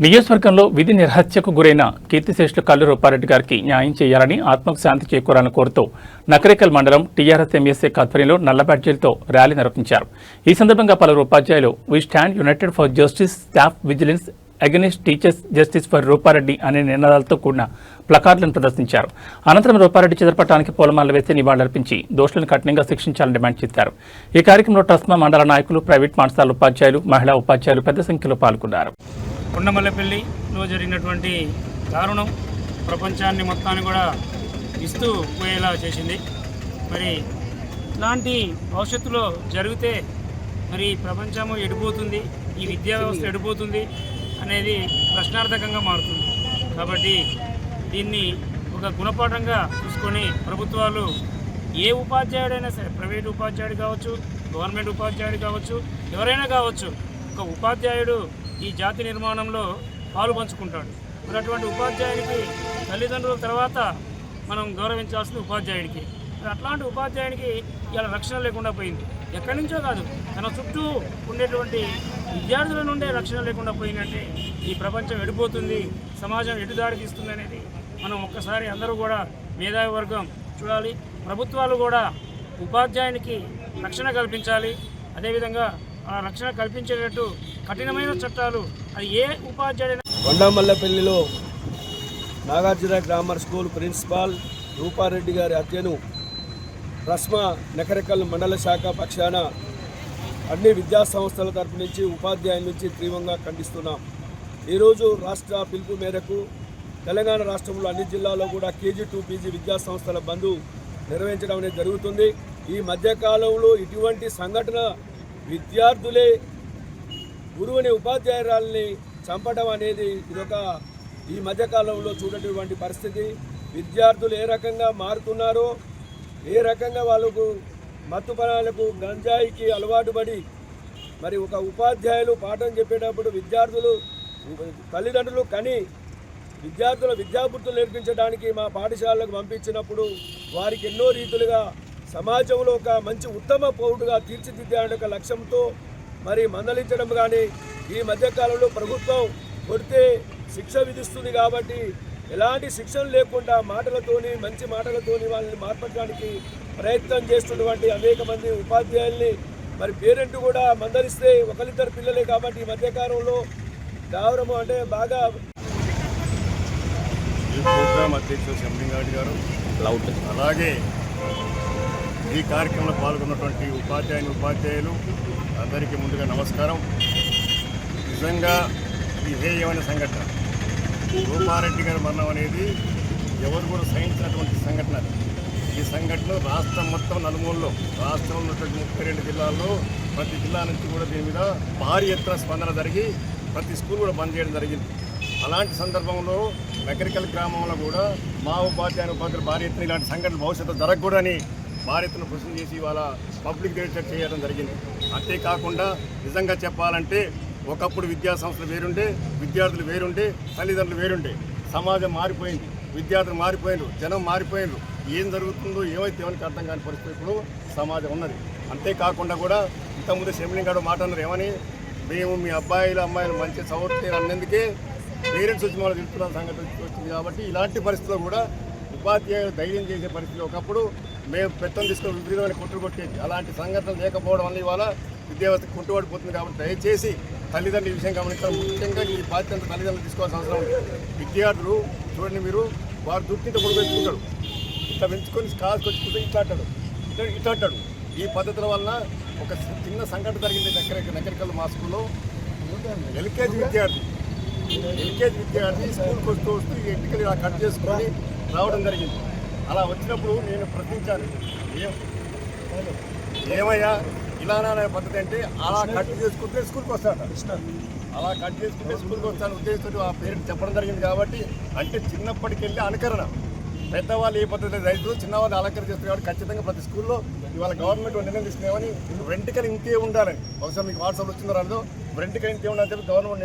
నియోజకవర్గంలో విధి నిర్హత్యకు గురైన కీర్తిశేషులు కల్లు రూపారెడ్డి గారికి న్యాయం చేయాలని ఆత్మకు శాంతి చేకూరాలని కోరుతూ నకరేకల్ మండలం టీఆర్ఎస్ ఎంఎస్ఏ ఆధ్వర్యంలో నల్ల బ్యాడ్జీలతో ర్యాలీ నిర్వహించారు. ఈ సందర్భంగా పలువురు ఉపాధ్యాయులు we stand United for justice, staff vigilance against teachers, justice for Rupa Reddy అనే నినాదాలతో కూడిన ప్లకార్డులను ప్రదర్శించారు. అనంతరం రూపారెడ్డి చిత్రపటానికి పూలమాలలు వేసి నివాళులర్పించి దోషులను కఠినంగా శిక్షించాలని డిమాండ్ చేశారు. ఈ కార్యక్రమంలో టస్మా మండల నాయకులు, ప్రైవేట్ పాఠశాల ఉపాధ్యాయులు, మహిళా ఉపాధ్యాయులు పెద్ద సంఖ్యలో పాల్గొన్నారు. కొండమల్లపల్లిలో జరిగినటువంటి దారుణం ప్రపంచాన్ని మొత్తాన్ని కూడా ఇస్తూ పోయేలా చేసింది. మరి ఇలాంటి భవిష్యత్తులో జరిగితే మరి ప్రపంచము ఎడిపోతుంది, ఈ విద్యా వ్యవస్థ ఎడిపోతుంది అనేది ప్రశ్నార్థకంగా మారుతుంది. కాబట్టి దీన్ని ఒక గుణపాఠంగా చూసుకొని ప్రభుత్వాలు ఏ ఉపాధ్యాయుడైనా సరే, ప్రైవేట్ ఉపాధ్యాయుడు కావచ్చు, గవర్నమెంట్ ఉపాధ్యాయుడు కావచ్చు, ఎవరైనా కావచ్చు, ఒక ఉపాధ్యాయుడు ఈ జాతి నిర్మాణంలో పాలు పంచుకుంటాడు. మరి అటువంటి ఉపాధ్యాయునికి తల్లిదండ్రుల తర్వాత మనం గౌరవించాల్సిన ఉపాధ్యాయుడికి, మరి అట్లాంటి ఉపాధ్యాయునికి ఇలా రక్షణ లేకుండా పోయింది. ఎక్కడి నుంచో కాదు, తన చుట్టూ ఉండేటువంటి విద్యార్థుల నుండే రక్షణ లేకుండా పోయిందంటే ఈ ప్రపంచం ఎడిపోతుంది, సమాజం ఎటుదారి తీస్తుంది అనేది మనం ఒక్కసారి అందరూ కూడా మేధావి వర్గం చూడాలి. ప్రభుత్వాలు కూడా ఉపాధ్యాయునికి రక్షణ కల్పించాలి. అదేవిధంగా ఆ రక్షణ కల్పించేటట్టు కఠినమైన చట్టాలు అది ఏ ఉపాధ్యాయుడైనా. కొండమల్లపల్లిలో Nagarjuna grammar school principal Rupa Reddy గారి హత్యను రస్మా నకరేకల్ మండల శాఖ పక్షాన అన్ని విద్యా సంస్థల తరపు నుంచి, ఉపాధ్యాయుల నుంచి తీవ్రంగా ఖండిస్తున్నాం. ఈరోజు రాష్ట్ర పిలుపు మేరకు తెలంగాణ రాష్ట్రంలో అన్ని జిల్లాల్లో కూడా KG to PG విద్యా సంస్థల బంద్ నిర్వహించడం అనేది జరుగుతుంది. ఈ మధ్యకాలంలో ఇటువంటి సంఘటన విద్యార్థులే గురువుని, ఉపాధ్యాయురాలని చంపడం అనేది ఇదొక ఈ మధ్యకాలంలో చూడేటువంటి పరిస్థితి. విద్యార్థులు ఏ రకంగా మారుతున్నారో, ఏ రకంగా వాళ్ళకు మత్తుపనాలకు, గంజాయికి అలవాటు పడి మరి ఒక ఉపాధ్యాయులు పాఠం చెప్పేటప్పుడు విద్యార్థులు తల్లిదండ్రులు కని విద్యార్థుల విద్యాబుద్ధులు నేర్పించడానికి మా పాఠశాలకు పంపించినప్పుడు వారికి ఎన్నో రీతులుగా సమాజంలో ఒక మంచి ఉత్తమ పౌరుడుగా తీర్చిదిద్దాలనే ఒక లక్ష్యంతో మరి మందలించడం. కానీ ఈ మధ్యకాలంలో ప్రభుత్వం కొడితే శిక్ష విధిస్తుంది కాబట్టి ఎలాంటి శిక్షలు లేకుండా మాటలతోని, మంచి మాటలతోని వాళ్ళని మార్పడానికి ప్రయత్నం చేస్తున్నటువంటి అనేక మంది ఉపాధ్యాయుల్ని మరి పేరెంట్ కూడా మందలిస్తే ఒకరిద్దరు పిల్లలే కాబట్టి ఈ మధ్యకాలంలో గౌరవం అంటే బాగా. ఈ ప్రోగ్రాం అధ్యక్షుడు శంభంగాడి గారు, అలాగే ఈ కార్యక్రమంలో పాల్గొన్నటువంటి ఉపాధ్యాయులు అందరికీ ముందుగా నమస్కారం. నిజంగా ఈ హేయమైన సంఘటన రూపారెడ్డి గారి మరణం అనేది ఎవరు కూడా సహించినటువంటి సంఘటన. ఈ సంఘటన రాష్ట్రం మొత్తం నలుమూలలో, రాష్ట్రంలో ఉన్నటువంటి 32 జిల్లాల్లో ప్రతి జిల్లా నుంచి కూడా దీని మీద భారీ ఎత్తున స్పందన జరిగి ప్రతి స్కూల్ కూడా బంద్ చేయడం జరిగింది. అలాంటి సందర్భంలో నకరేకల్ గ్రామంలో కూడా మా ఉపాధ్యాయులు భారీ ఎత్తున ఇలాంటి సంఘటనలు భవిష్యత్తు జరగకూడదని భారీ ఎత్తున కృషి చేసి ఇవాళ పబ్లిక్ రిజిస్టర్ చేయడం జరిగింది. అంతేకాకుండా నిజంగా చెప్పాలంటే ఒకప్పుడు విద్యా సంస్థలు వేరుండే, విద్యార్థులు వేరుండే, తల్లిదండ్రులు వేరుండే. సమాజం మారిపోయింది, విద్యార్థులు మారిపోయినారు, జనం మారిపోయినారు. ఏం జరుగుతుందో ఏమైతే ఎవరికి అర్థం కాని పరిస్థితి ఇప్పుడు సమాజం ఉన్నది. అంతేకాకుండా కూడా ఇంతకుముందు శంభంగాడు మాట్లాడినారు ఏమని, మేము మీ అమ్మాయిలు మంచి చదువుతారు అన్నందుకే పేరెంట్స్ వచ్చి వాళ్ళు తిరుగుతున్న సంగతి వచ్చింది. కాబట్టి ఇలాంటి పరిస్థితుల్లో కూడా ఉపాధ్యాయులు ధైర్యం చేసే పరిస్థితి. ఒకప్పుడు మేము పెత్తనం తీసుకొని విపరీతమైన కొట్టుడు కొట్టేది. అలాంటి సంఘటనలు లేకపోవడం వల్ల ఇవాళ విద్యావ్యవస్థ కుంటుపడిపోతుంది. కాబట్టి దయచేసి తల్లిదండ్రుల విషయం గమనించాలి. ముఖ్యంగా ఈ బాధ్యత తల్లిదండ్రులు తీసుకోవాల్సిన అవసరం ఉంది. విద్యార్థులు చూడండి, మీరు వారు దుర్తింట పొడి పెంచుకుంటాడు, ఇట్లా పెంచుకొని కాల్కి వచ్చి ఇట్లా అంటాడు. ఈ పద్ధతుల వలన ఒక చిన్న సంఘటన జరిగింది నకరేకల్ మా స్కూల్లో. ఎల్కేజీ విద్యార్థి స్కూల్కి వస్తూ ఎంటికలు ఇలా కట్ చేసుకొని రావడం జరిగింది. అలా వచ్చినప్పుడు నేను ప్రశ్నించాను, ఏమయ్యా ఇలానా పద్ధతి అంటే, అలా కట్ చేసుకుంటే స్కూల్కి వస్తాడు, అలా కట్ చేసుకుంటే స్కూల్కి వస్తాను ఉద్దేశంతో ఆ పేరెంట్ చెప్పడం జరిగింది. కాబట్టి అంటే చిన్నప్పటికెళ్ళి అనుకరణ, పెద్దవాళ్ళు ఏ పద్ధతి రైతులు చిన్నవాళ్ళు అలంకరణ చేస్తారు. కాబట్టి ఖచ్చితంగా ప్రతి స్కూల్లో ఇవాళ గవర్నమెంట్ నిర్ణయం తీసుకునేవని వెంటకలు ఇంతే ఉండాలని. బహుశా మీకు వాట్సాప్ వచ్చిందో రాదో, వెంటకలు ఇంతే ఉండాలని చెప్పి గవర్నమెంట్